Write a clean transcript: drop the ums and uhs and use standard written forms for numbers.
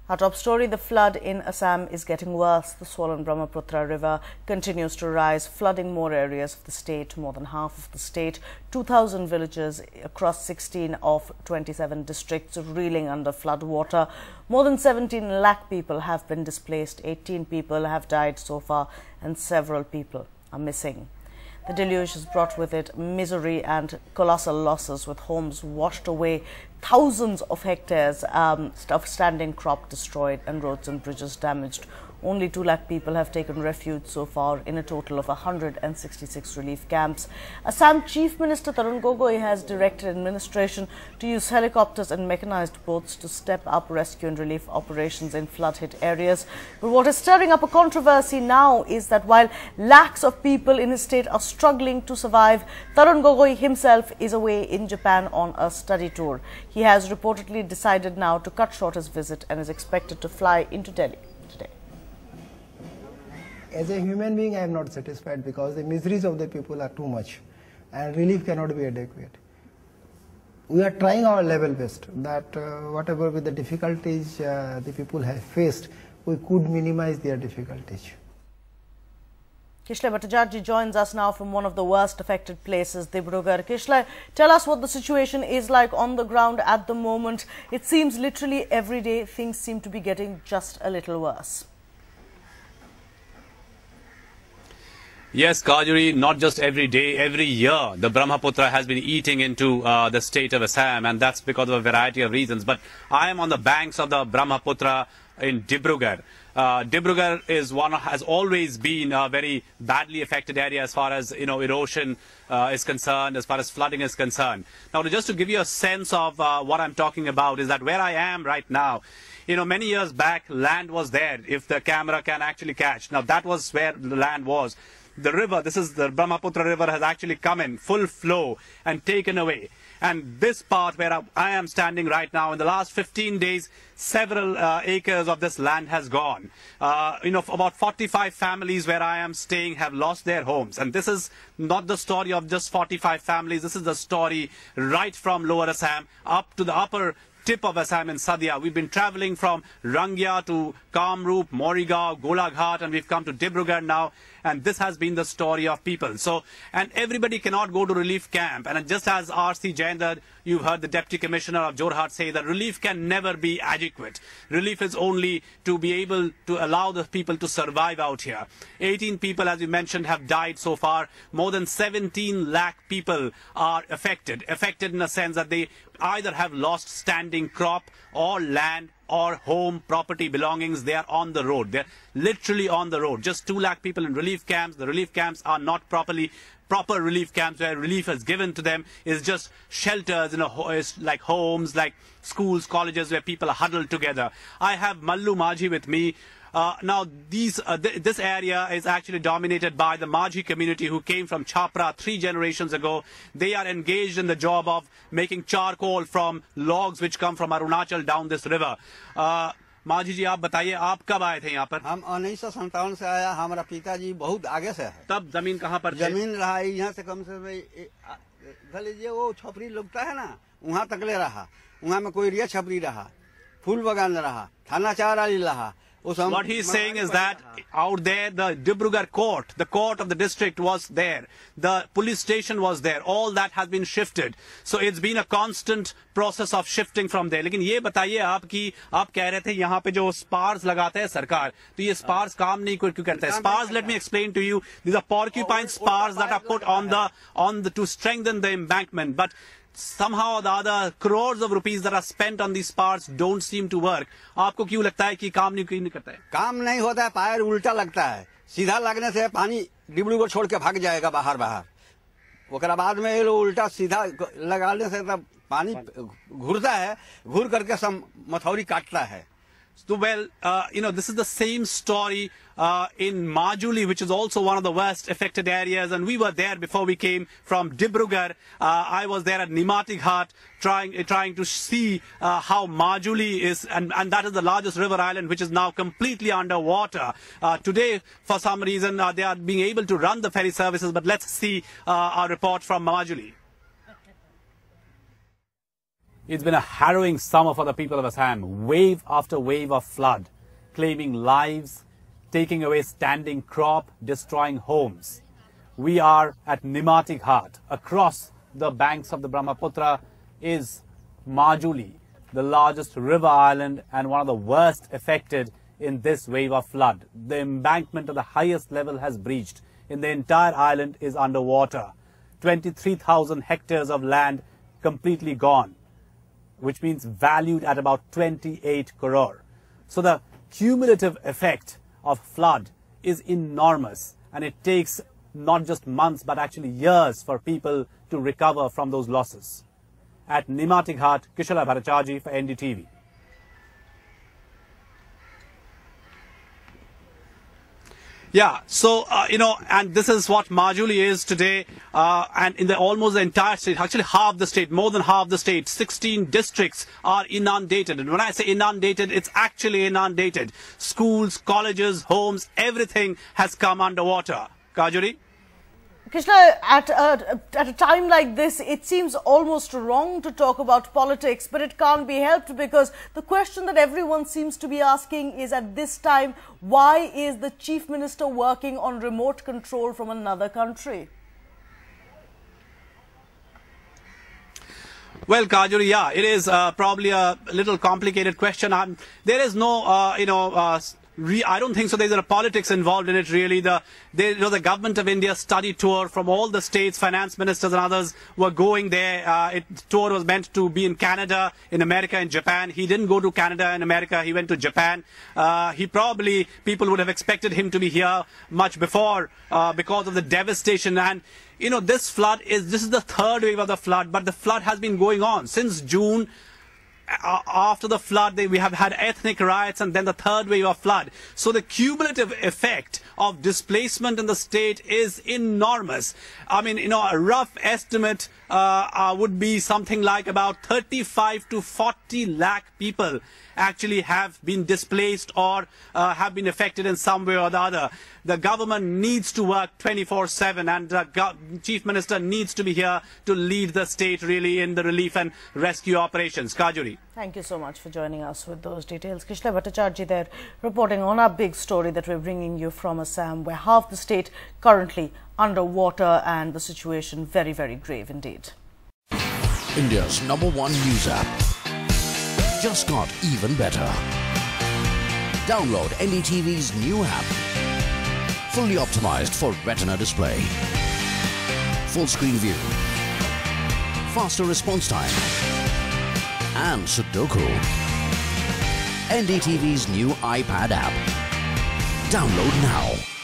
Our top story, the flood in Assam is getting worse. The swollen Brahmaputra river continues to rise, flooding more areas of the state, more than half of the state. 2,000 villages across 16 of 27 districts reeling under flood water. More than 17 lakh people have been displaced. 18 people have died so far and several people are missing. The deluge has brought with it misery and colossal losses, with homes washed away, thousands of hectares of standing crop destroyed and roads and bridges damaged. Only 2 lakh people have taken refuge so far in a total of 166 relief camps. Assam Chief Minister Gogoi has directed administration to use helicopters and mechanized boats to step up rescue and relief operations in flood-hit areas. But what is stirring up a controversy now is that while lakhs of people in his state are struggling to survive, Gogoi himself is away in Japan on a study tour. He has reportedly decided now to cut short his visit and is expected to fly into Delhi today. As a human being, I am not satisfied because the miseries of the people are too much and relief cannot be adequate. We are trying our level best that whatever with the difficulties the people have faced, we could minimize their difficulties. Kishle Bhattacharjee joins us now from one of the worst affected places, Dibrugarh. Kishle, tell us what the situation is like on the ground at the moment. It seems literally every day things seem to be getting just a little worse. Yes, Kajuri, not just every day, every year, the Brahmaputra has been eating into the state of Assam, and that's because of a variety of reasons. But I am on the banks of the Brahmaputra in Dibrugarh. Dibrugarh has always been a very badly affected area as far as erosion is concerned, as far as flooding is concerned. Now, just to give you a sense of what I'm talking about, is that where I am right now, many years back, land was there, if the camera can actually catch. Now, that was where the land was. The river, this is the Brahmaputra river, has actually come in full flow and taken away. And this part where I am standing right now, in the last 15 days, several acres of this land has gone. About 45 families where I am staying have lost their homes. And this is not the story of just 45 families. This is the story right from Lower Assam up to the upper tip of Assam in Sadia. We've been traveling from Rangya to Kamrup, Morigao, Golaghat, and we've come to Dibrugarh now. And this has been the story of people. And everybody cannot go to relief camp. And just as R.C. Jayendar, you've heard the Deputy Commissioner of Jorhat say that relief can never be adequate. Relief is only to be able to allow the people to survive out here. 18 people, as we mentioned, have died so far. More than 17 lakh people are affected in a sense that they either have lost standing crop or land or home, property, belongings. They are on the road. They're literally on the road. Just 2 lakh people in relief camps. The relief camps are not proper relief camps where relief is given to them. Is just shelters, like homes, like schools, colleges where people are huddled together. I have Mallu Majhi with me. Now, this area is actually dominated by the Majhi community who came from Chhapra 3 generations ago. They are engaged in the job of making charcoal from logs which come from Arunachal down this river. माझी जी, आप बताइए, आप कब आए थे यहाँ पर? हम 1957 से आया। हमारा पिताजी बहुत आगे से है। तब जमीन कहाँ पर? जमीन रहा यहाँ से कम से लीजिए वो छपरी लगता है ना, वहाँ तकले रहा। वहाँ में कोई रिया छपरी रहा, फूल बगान रहा, थाना चार आली रहा। What he's saying is that out there, the Dibrugarh court, the court of the district was there. The police station was there. All that has been shifted. So it's been a constant process of shifting from there. लेकिन ये बताइए आप कह रहे थे यहाँ पे जो spars लगाते हैं सरकार, तो ये spars काम नहीं क्यों करते हैं? Spars, let me explain to you. These are porcupine spars that are put on the to strengthen the embankment. But somehow or the other, crores of rupees that are spent on these spars don't seem to work. आपको क्यों लगता है कि काम नहीं करता है? काम नहीं होता है, पैर उल्टा लगता है। सीधा लगने से पानी डिब्रूगढ़ छोड़ के भाग जाएगा बाहर। ओकरा बाद में ये लोग उल्टा सीधा लगाने से तब पानी घुरता है, घूर करके सब मथौरी काटता है। So, well, this is the same story in Majuli, which is also one of the worst affected areas. And we were there before we came from Dibrugarh. I was there at Nimati Ghat trying to see how Majuli is. And that is the largest river island, which is now completely underwater. Today, for some reason, they are being able to run the ferry services. But let's see our report from Majuli. It's been a harrowing summer for the people of Assam. Wave after wave of flood, claiming lives, taking away standing crop, destroying homes. We are at Nimati Ghat. Across the banks of the Brahmaputra is Majuli, the largest river island and one of the worst affected in this wave of flood. The embankment of the highest level has breached. In the entire island is underwater. 23,000 hectares of land completely gone, which means valued at about 28 crore. So the cumulative effect of flood is enormous, and it takes not just months but actually years for people to recover from those losses. At Nimati Ghat, Kishore Bhattacharjee for NDTV. Yeah, so, and this is what Majuli is today, and in almost the entire state, actually half the state, more than half the state, 16 districts are inundated. And when I say inundated, it's actually inundated. Schools, colleges, homes, everything has come underwater. Kajuri? Krishna, at a time like this, it seems almost wrong to talk about politics, but it can't be helped, because the question that everyone seems to be asking is, at this time, why is the Chief Minister working on remote control from another country? Well, Kajuri, yeah, it is probably a little complicated question. There is no, I don't think so. There's a politics involved in it, really. The government of India study tour from all the states, finance ministers and others were going there. The tour was meant to be in Canada, in America, and Japan. He didn't go to Canada and America. He went to Japan. People would have expected him to be here much before because of the devastation. And, this is the third wave of the flood, but the flood has been going on since June. After the flood, we have had ethnic riots, and then the third wave of flood. So the cumulative effect of displacement in the state is enormous. I mean, a rough estimate would be something like about 35 to 40 lakh people actually have been displaced or have been affected in some way or the other. The government needs to work 24/7, and the Chief Minister needs to be here to lead the state really in the relief and rescue operations. Kajuri. Thank you so much for joining us with those details. Kishore Bhattacharjee there reporting on our big story that we're bringing you from Assam, where half the state currently underwater, and the situation very, very grave indeed. India's #1 news app just got even better. Download NDTV's new app. Fully optimized for retina display. Full screen view. Faster response time. And Sudoku. NDTV's new iPad app. Download now.